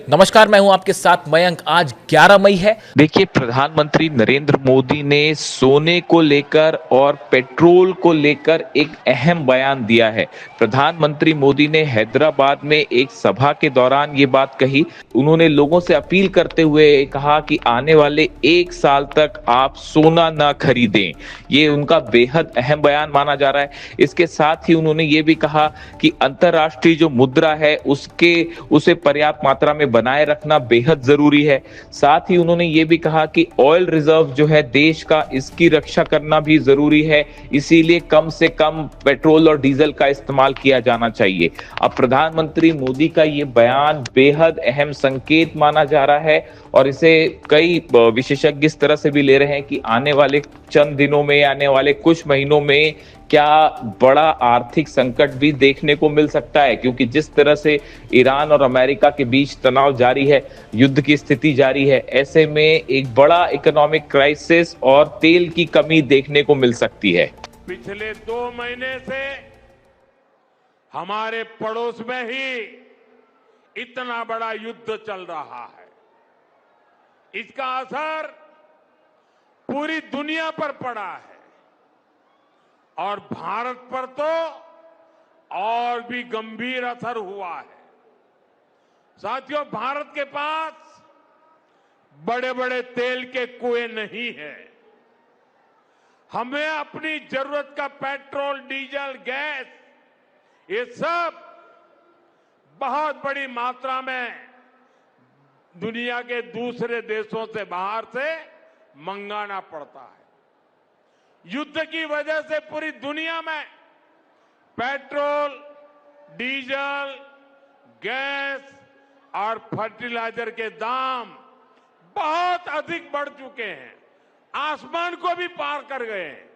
नमस्कार, मैं हूं आपके साथ मयंक। आज 11 मई है। देखिए, प्रधानमंत्री नरेंद्र मोदी ने सोने को लेकर और पेट्रोल को लेकर एक अहम बयान दिया है। प्रधानमंत्री मोदी ने हैदराबाद में एक सभा के दौरान ये बात कही। उन्होंने लोगों से अपील करते हुए कहा कि आने वाले 1 साल तक आप सोना ना खरीदें। ये उनका बेहद अहम बयान माना जा रहा है। इसके साथ ही उन्होंने ये भी कहा कि अंतर्राष्ट्रीय जो मुद्रा है उसे पर्याप्त मात्रा में बनाए रखना बेहद जरूरी है। साथ ही उन्होंने ये भी कहा कि ऑयल रिजर्व जो है देश का, इसकी रक्षा करना भी जरूरी है। इसीलिए कम से कम पेट्रोल और डीजल का इस्तेमाल किया जाना चाहिए। अब प्रधानमंत्री मोदी का ये बयान बेहद अहम संकेत माना जा रहा है और इसे कई विशेषज्ञ इस तरह से भी ले रहे हैं कि आने वाले चंद दिनों में, आने वाले कुछ महीनों में क्या बड़ा आर्थिक संकट भी देखने को मिल सकता है, क्योंकि जिस तरह से ईरान और अमेरिका के बीच तनाव जारी है, युद्ध की स्थिति जारी है, ऐसे में एक बड़ा इकोनॉमिक क्राइसिस और तेल की कमी देखने को मिल सकती है। पिछले 2 महीने से हमारे पड़ोस में ही इतना बड़ा युद्ध चल रहा है। इसका असर पूरी दुनिया पर पड़ा है और भारत पर तो और भी गंभीर असर हुआ है। साथियों, भारत के पास बड़े बड़े तेल के कुएं नहीं है। हमें अपनी जरूरत का पेट्रोल, डीजल, गैस, ये सब बहुत बड़ी मात्रा में दुनिया के दूसरे देशों से, बाहर से मंगाना पड़ता है। युद्ध की वजह से पूरी दुनिया में पेट्रोल, डीजल, गैस और फर्टिलाइजर के दाम बहुत अधिक बढ़ चुके हैं, आसमान को भी पार कर गए हैं।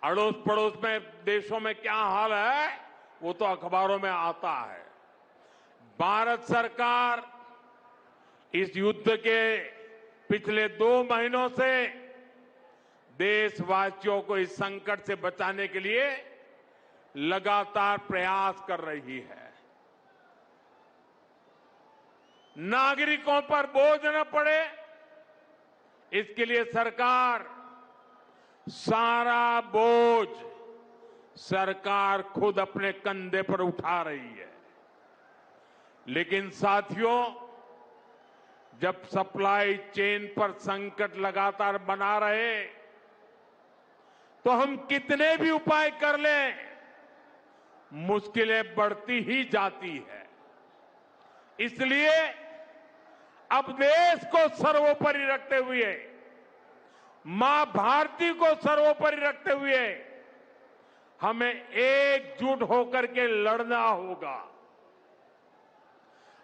अड़ोस पड़ोस में देशों में क्या हाल है वो तो अखबारों में आता है। भारत सरकार इस युद्ध के पिछले 2 महीनों से देशवासियों को इस संकट से बचाने के लिए लगातार प्रयास कर रही है। नागरिकों पर बोझ न पड़े, इसके लिए सरकार सारा बोझ सरकार खुद अपने कंधे पर उठा रही है। लेकिन साथियों, जब सप्लाई चेन पर संकट लगातार बना रहे तो हम कितने भी उपाय कर लें, मुश्किलें बढ़ती ही जाती है। इसलिए अब देश को सर्वोपरि रखते हुए, मां भारती को सर्वोपरि रखते हुए हमें एकजुट होकर के लड़ना होगा।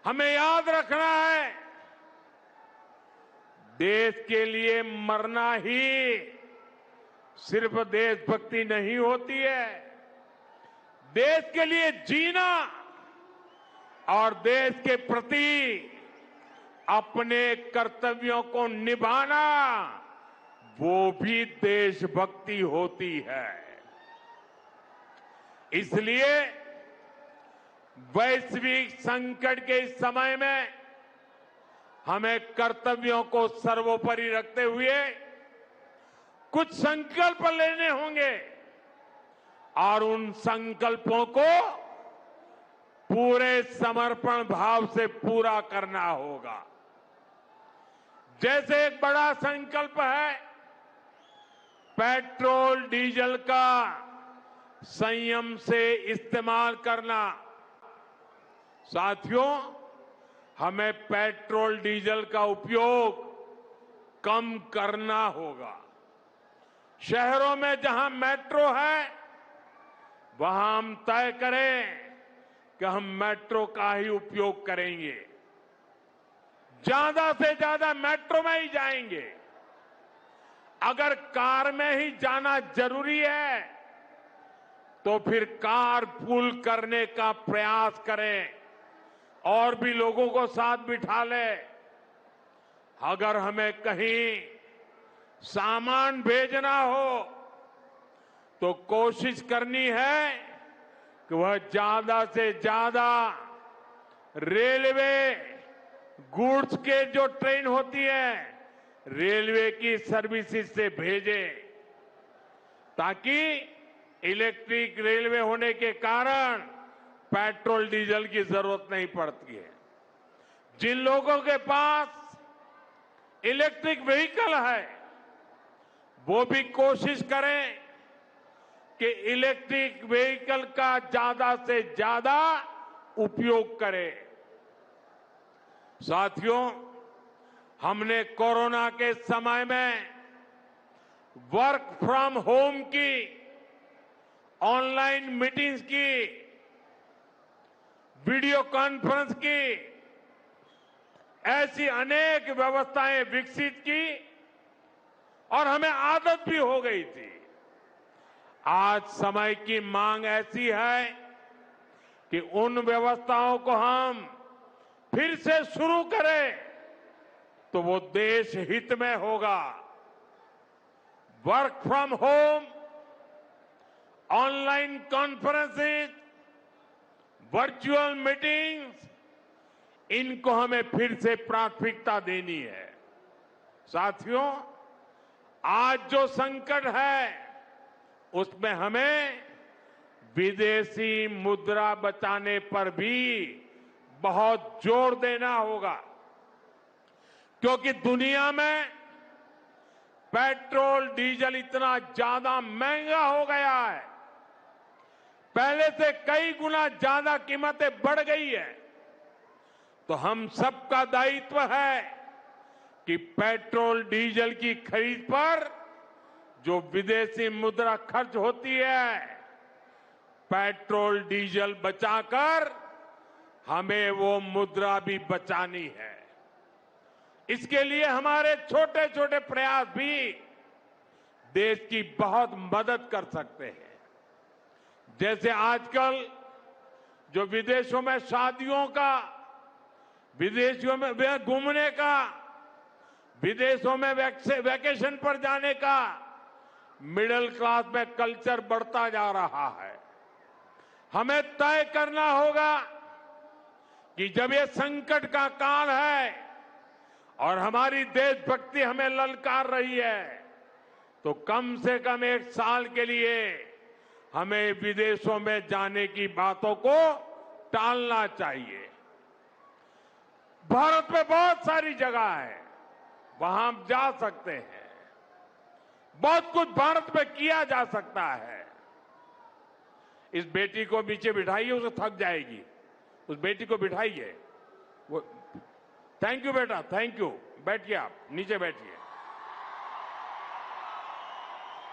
हमें याद रखना है, देश के लिए मरना ही सिर्फ देशभक्ति नहीं होती है। देश के लिए जीना और देश के प्रति अपने कर्तव्यों को निभाना, वो भी देशभक्ति होती है। इसलिए वैश्विक संकट के इस समय में हमें कर्तव्यों को सर्वोपरि रखते हुए कुछ संकल्प लेने होंगे और उन संकल्पों को पूरे समर्पण भाव से पूरा करना होगा। जैसे एक बड़ा संकल्प है पेट्रोल डीजल का संयम से इस्तेमाल करना। साथियों, हमें पेट्रोल डीजल का उपयोग कम करना होगा। शहरों में जहां मेट्रो है वहां हम तय करें कि हम मेट्रो का ही उपयोग करेंगे, ज्यादा से ज्यादा मेट्रो में ही जाएंगे। अगर कार में ही जाना जरूरी है तो फिर कार पूल करने का प्रयास करें और भी लोगों को साथ बिठा ले। अगर हमें कहीं सामान भेजना हो तो कोशिश करनी है कि वह ज्यादा से ज्यादा रेलवे गुड्स के जो ट्रेन होती है रेलवे की सर्विसेज से भेजे, ताकि इलेक्ट्रिक रेलवे होने के कारण पेट्रोल डीजल की जरूरत नहीं पड़ती है। जिन लोगों के पास इलेक्ट्रिक व्हीकल है वो भी कोशिश करें कि इलेक्ट्रिक व्हीकल का ज्यादा से ज्यादा उपयोग करें। साथियों, हमने कोरोना के समय में वर्क फ्रॉम होम की, ऑनलाइन मीटिंग्स की, वीडियो कॉन्फ्रेंस की, ऐसी अनेक व्यवस्थाएं विकसित की और हमें आदत भी हो गई थी। आज समय की मांग ऐसी है कि उन व्यवस्थाओं को हम फिर से शुरू करें तो वो देश हित में होगा। Work from home, online conferences, virtual meetings, इनको हमें फिर से प्राथमिकता देनी है। साथियों, आज जो संकट है उसमें हमें विदेशी मुद्रा बचाने पर भी बहुत जोर देना होगा, क्योंकि दुनिया में पेट्रोल डीजल इतना ज्यादा महंगा हो गया है, पहले से कई गुना ज्यादा कीमतें बढ़ गई है। तो हम सबका दायित्व है कि पेट्रोल डीजल की खरीद पर जो विदेशी मुद्रा खर्च होती है, पेट्रोल डीजल बचाकर हमें वो मुद्रा भी बचानी है। इसके लिए हमारे छोटे छोटे प्रयास भी देश की बहुत मदद कर सकते हैं। जैसे आजकल जो विदेशों में शादियों का, विदेशों में घूमने का, विदेशों में वैकेशन पर जाने का मिडिल क्लास में कल्चर बढ़ता जा रहा है। हमें तय करना होगा कि जब ये संकट का काल है और हमारी देशभक्ति हमें ललकार रही है, तो कम से कम एक साल के लिए हमें विदेशों में जाने की बातों को टालना चाहिए। भारत में बहुत सारी जगह है, वहां हम जा सकते हैं। बहुत कुछ भारत में किया जा सकता है। इस बेटी को नीचे बिठाइए, उसे थक जाएगी। उस बेटी को बिठाइए। वो थैंक यू बेटा, थैंक यू। बैठिए, आप नीचे बैठिए।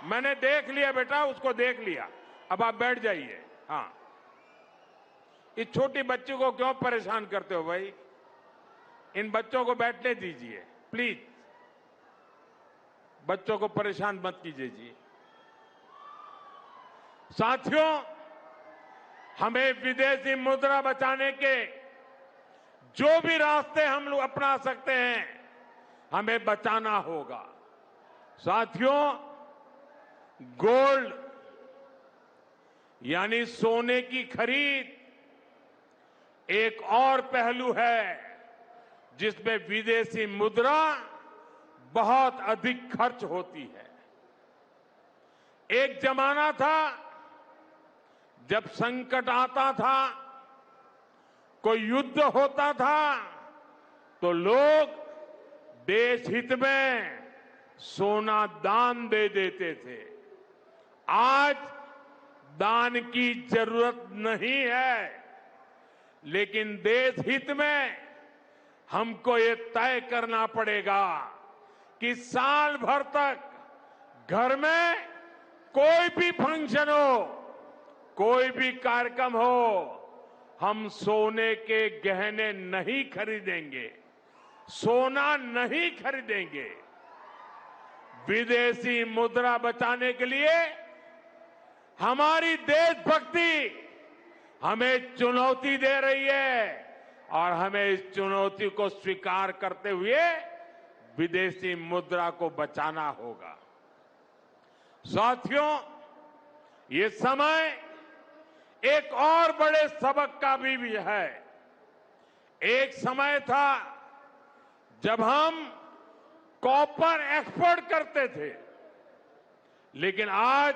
मैंने देख लिया बेटा, उसको देख लिया, अब आप बैठ जाइए। हाँ, इस छोटी बच्ची को क्यों परेशान करते हो भाई? इन बच्चों को बैठने दीजिए प्लीज। बच्चों को परेशान मत कीजिए जी। साथियों, हमें विदेशी मुद्रा बचाने के जो भी रास्ते हम लोग अपना सकते हैं, हमें बचाना होगा। साथियों, गोल्ड यानी सोने की खरीद एक और पहलू है जिसमें विदेशी मुद्रा बहुत अधिक खर्च होती है। एक जमाना था जब संकट आता था, कोई युद्ध होता था, तो लोग देश हित में सोना दान दे देते थे। आज दान की जरूरत नहीं है, लेकिन देश हित में हमको ये तय करना पड़ेगा कि साल भर तक घर में कोई भी फंक्शन हो, कोई भी कार्यक्रम हो, हम सोने के गहने नहीं खरीदेंगे, सोना नहीं खरीदेंगे। विदेशी मुद्रा बचाने के लिए हमारी देशभक्ति हमें चुनौती दे रही है और हमें इस चुनौती को स्वीकार करते हुए विदेशी मुद्रा को बचाना होगा। साथियों, ये समय एक और बड़े सबक का भी है। एक समय था जब हम कॉपर एक्सपोर्ट करते थे, लेकिन आज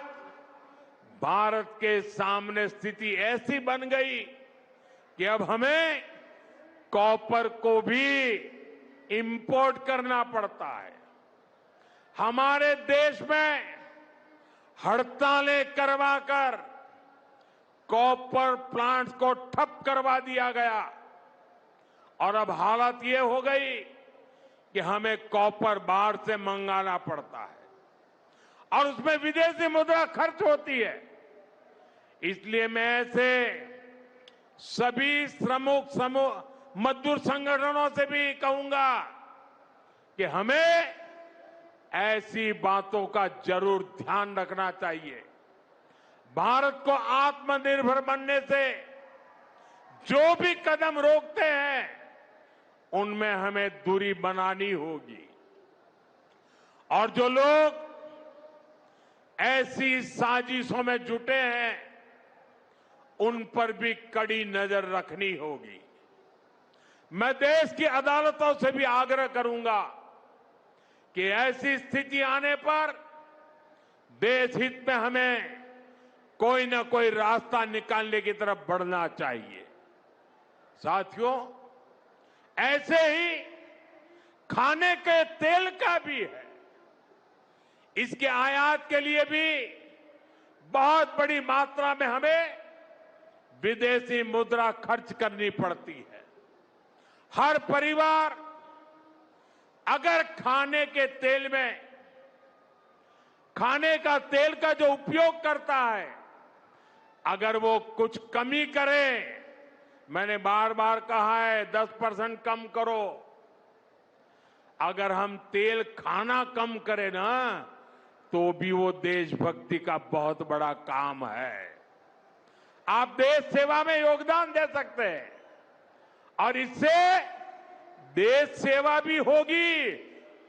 भारत के सामने स्थिति ऐसी बन गई कि अब हमें कॉपर को भी इंपोर्ट करना पड़ता है। हमारे देश में हड़तालें करवाकर कॉपर प्लांट्स को ठप करवा दिया गया और अब हालत ये हो गई कि हमें कॉपर बाहर से मंगाना पड़ता है और उसमें विदेशी मुद्रा खर्च होती है। इसलिए मैं ऐसे सभी श्रमिक समूह मजदूर संगठनों से भी कहूंगा कि हमें ऐसी बातों का जरूर ध्यान रखना चाहिए। भारत को आत्मनिर्भर बनने से जो भी कदम रोकते हैं उनमें हमें दूरी बनानी होगी और जो लोग ऐसी साजिशों में जुटे हैं उन पर भी कड़ी नजर रखनी होगी। मैं देश की अदालतों से भी आग्रह करूंगा कि ऐसी स्थिति आने पर देश हित में हमें कोई ना कोई रास्ता निकालने की तरफ बढ़ना चाहिए। साथियों, ऐसे ही खाने के तेल का भी है। इसके आयात के लिए भी बहुत बड़ी मात्रा में हमें विदेशी मुद्रा खर्च करनी पड़ती है। हर परिवार अगर खाने के तेल में खाने का तेल का जो उपयोग करता है, अगर वो कुछ कमी करे, मैंने बार बार कहा है 10% कम करो। अगर हम तेल खाना कम करें ना, तो भी वो देशभक्ति का बहुत बड़ा काम है। आप देश सेवा में योगदान दे सकते हैं और इससे देश सेवा भी होगी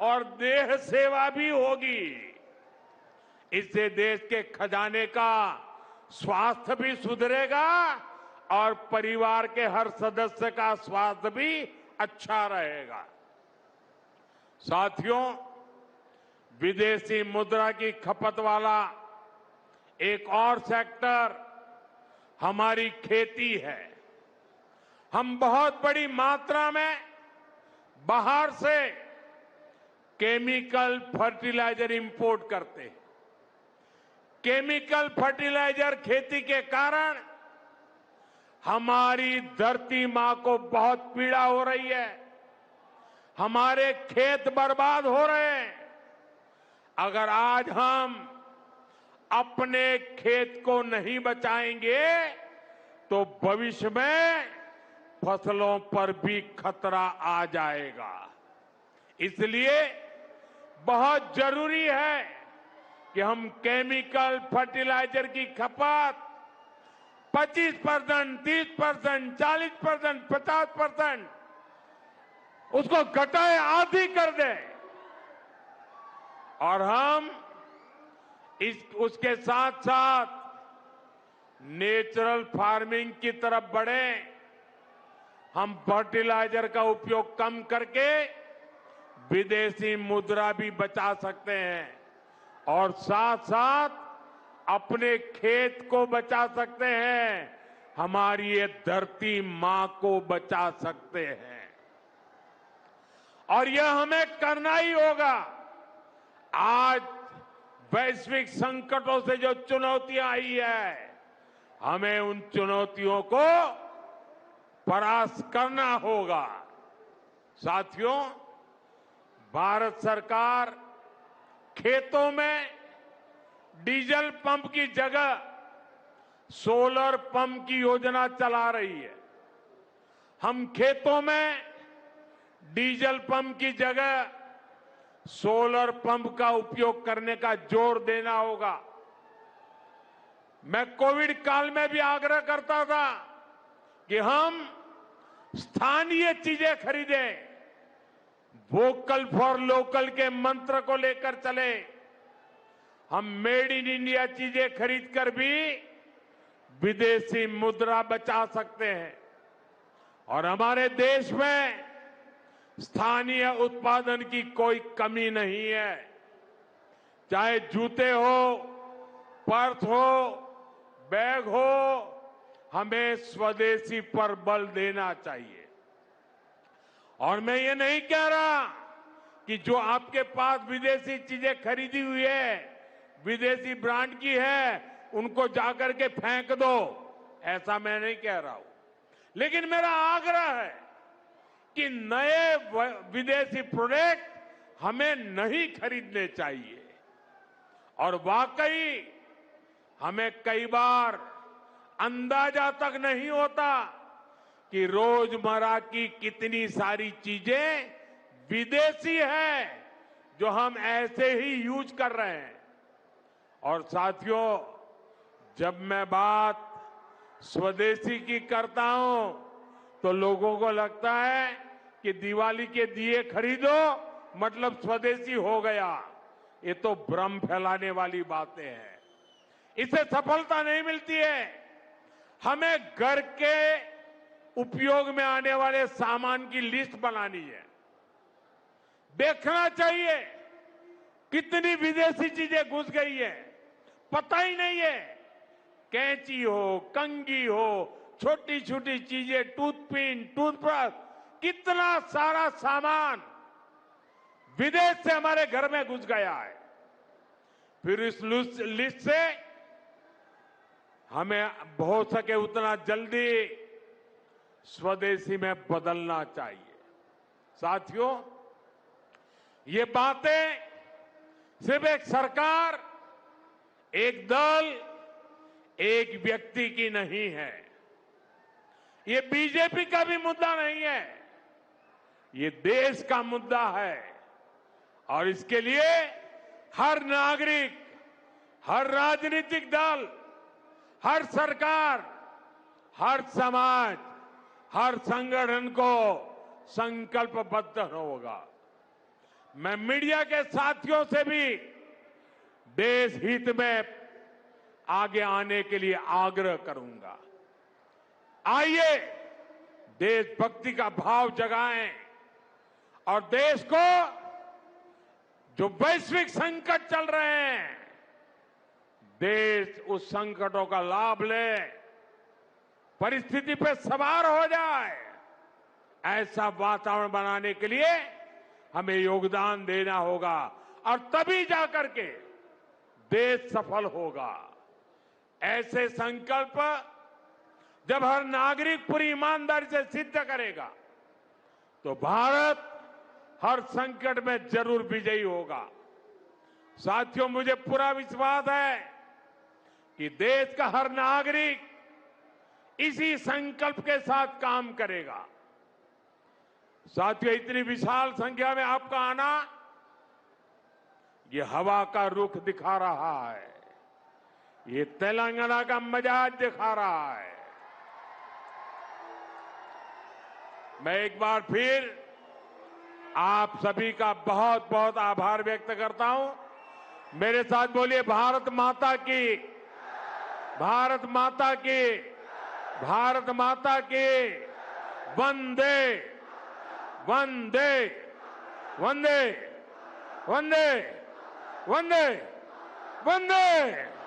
और देह सेवा भी होगी। इससे देश के खजाने का स्वास्थ्य भी सुधरेगा और परिवार के हर सदस्य का स्वास्थ्य भी अच्छा रहेगा। साथियों, विदेशी मुद्रा की खपत वाला एक और सेक्टर हमारी खेती है। हम बहुत बड़ी मात्रा में बाहर से केमिकल फर्टिलाइजर इंपोर्ट करते हैं। केमिकल फर्टिलाइजर खेती के कारण हमारी धरती मां को बहुत पीड़ा हो रही है। हमारे खेत बर्बाद हो रहे हैं। अगर आज हम अपने खेत को नहीं बचाएंगे तो भविष्य में फसलों पर भी खतरा आ जाएगा। इसलिए बहुत जरूरी है कि हम केमिकल फर्टिलाइजर की खपत 25%, 30%, 40%, 50% उसको घटाए, आधी कर दें और हम उसके साथ साथ नेचुरल फार्मिंग की तरफ बढ़ें। हम फर्टिलाइजर का उपयोग कम करके विदेशी मुद्रा भी बचा सकते हैं और साथ साथ अपने खेत को बचा सकते हैं, हमारी ये धरती मां को बचा सकते हैं। और यह हमें करना ही होगा। आज वैश्विक संकटों से जो चुनौतियां आई है, हमें उन चुनौतियों को परास्त करना होगा। साथियों, भारत सरकार खेतों में डीजल पंप की जगह सोलर पंप की योजना चला रही है। हम खेतों में डीजल पंप की जगह सोलर पंप का उपयोग करने का जोर देना होगा। मैं कोविड काल में भी आग्रह करता था कि हम स्थानीय चीजें खरीदें, वोकल फॉर लोकल के मंत्र को लेकर चले। हम मेड इन इंडिया चीजें खरीदकर भी विदेशी मुद्रा बचा सकते हैं और हमारे देश में स्थानीय उत्पादन की कोई कमी नहीं है। चाहे जूते हो, पर्स हो, बैग हो, हमें स्वदेशी पर बल देना चाहिए। और मैं ये नहीं कह रहा कि जो आपके पास विदेशी चीजें खरीदी हुई है, विदेशी ब्रांड की है, उनको जाकर के फेंक दो, ऐसा मैं नहीं कह रहा हूं। लेकिन मेरा आग्रह है कि नए विदेशी प्रोडक्ट हमें नहीं खरीदने चाहिए। और वाकई हमें कई बार अंदाजा तक नहीं होता कि रोजमर्रा की कितनी सारी चीजें विदेशी है जो हम ऐसे ही यूज कर रहे हैं। और साथियों, जब मैं बात स्वदेशी की करता हूं तो लोगों को लगता है कि दिवाली के दिए खरीदो मतलब स्वदेशी हो गया। ये तो भ्रम फैलाने वाली बातें हैं। इससे सफलता नहीं मिलती है। हमें घर के उपयोग में आने वाले सामान की लिस्ट बनानी है। देखना चाहिए कितनी विदेशी चीजें घुस गई है, पता ही नहीं है। कैंची हो, कंघी हो, छोटी छोटी चीजें, टूथपिन, टूथब्रश, कितना सारा सामान विदेश से हमारे घर में घुस गया है। फिर इस लिस्ट से हमें हो सके उतना जल्दी स्वदेशी में बदलना चाहिए। साथियों, ये बातें सिर्फ एक सरकार, एक दल, एक व्यक्ति की नहीं है। ये बीजेपी का भी मुद्दा नहीं है, ये देश का मुद्दा है। और इसके लिए हर नागरिक, हर राजनीतिक दल, हर सरकार, हर समाज, हर संगठन को संकल्पबद्ध होगा। मैं मीडिया के साथियों से भी देश हित में आगे आने के लिए आग्रह करूंगा। आइए देशभक्ति का भाव जगाएं और देश को जो वैश्विक संकट चल रहे हैं, देश उस संकटों का लाभ ले, परिस्थिति पे सवार हो जाए। ऐसा वातावरण बनाने के लिए हमें योगदान देना होगा और तभी जाकर के देश सफल होगा। ऐसे संकल्प जब हर नागरिक पूरी ईमानदारी से सिद्ध करेगा तो भारत हर संकट में जरूर विजयी होगा। साथियों, मुझे पूरा विश्वास है कि देश का हर नागरिक इसी संकल्प के साथ काम करेगा। साथियों, इतनी विशाल संख्या में आपका आना ये हवा का रुख दिखा रहा है, ये तेलंगाना का मिजाज दिखा रहा है। मैं एक बार फिर आप सभी का बहुत बहुत आभार व्यक्त करता हूं। मेरे साथ बोलिए, भारत माता की, भारत माता की, भारत माता की। वंदे वंदे वंदे वंदे वंदे वंदे।